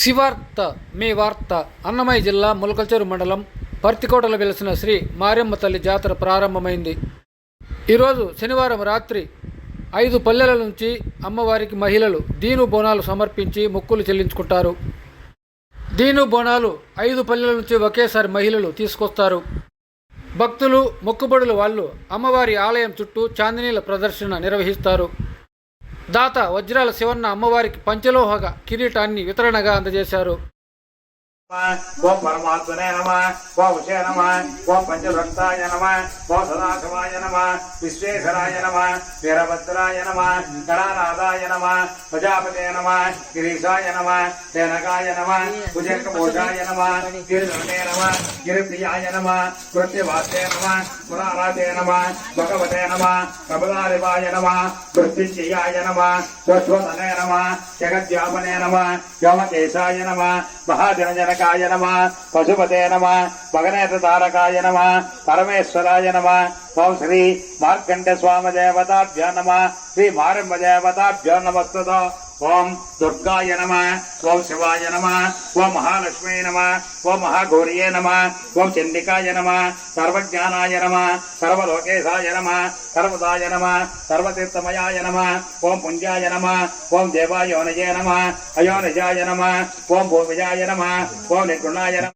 శివార్త మీ వార్త. అన్నమయ్య జిల్లా ములకల్చెరు మండలం పర్తికోటలో వెలిసిన శ్రీ మారెమ్మ తల్లి జాతర ప్రారంభమైంది. ఈరోజు శనివారం రాత్రి 5 పల్లెల నుంచి అమ్మవారికి మహిళలు దీను బోనాలు సమర్పించి మొక్కులు చెల్లించుకుంటారు. దీను బోనాలు 5 పల్లెల నుంచి ఒకేసారి మహిళలు తీసుకొస్తారు. భక్తులు మొక్కుబడులు వాళ్ళు అమ్మవారి ఆలయం చుట్టూ చాందినీల ప్రదర్శన నిర్వహిస్తారు. దాత వజ్రాల శివన్న అమ్మవారికి పంచలోహ కిరీటాన్ని వితరణగా అందజేశారు. ఓం పరమాత్మనే నమః, ఓం ఉషే నమః, ఓం పంచభక్తాయ నమః, ఓం సదాశివాయ నమః, విశ్వేశ్వరాయ నమః, వీరభద్రాయ నమః, గణానాథాయ నమః, ప్రజాపతే నమః, గిరీశాయ నమః, తేనగాయ నమః, కుజంకమోషాయ నమః, గిరిధనే నమః, గిరిప్రియాయ నమః, కృత్యవాసే నమః, పురారాతే నమః, భగవతే నమః, కమలారివాయ నమః, మృత్యుంజయాయ నమః, స్వస్వతనే నమః, జగద్వ్యాపనే నమః, వ్యోమకేశాయ నమః, మహాజనజనకాయ నమః, పశుపతే నమః, భగనేత తారకాయ నమః, పరమేశ్వరాయ నమః. ఓం శ్రీ మార్కండ స్వామి దేవతాభ్యో నమః, శ్రీ మారెమ్మ దేవతాభ్యో నమస్తుతో. ఓం దుర్గాయ నమః, ఓం శివాయ నమః, ఓం మహాలక్ష్మీ నమః, ఓం మహాగౌరియే నమః, ఓం చండికాయ నమః, సర్వజ్ఞానాయ నమః, సర్వలోకేశాయ నమః, సర్వదాయ నమః, సర్వతీర్థమయాయ నమః, ఓం పుంజాయ నమః, ఓం దేవాయోనజే నమః, అయోనజాయ నమః, ఓం భూమిజాయ నమః, ఓం నిర్గుణాయ నమః.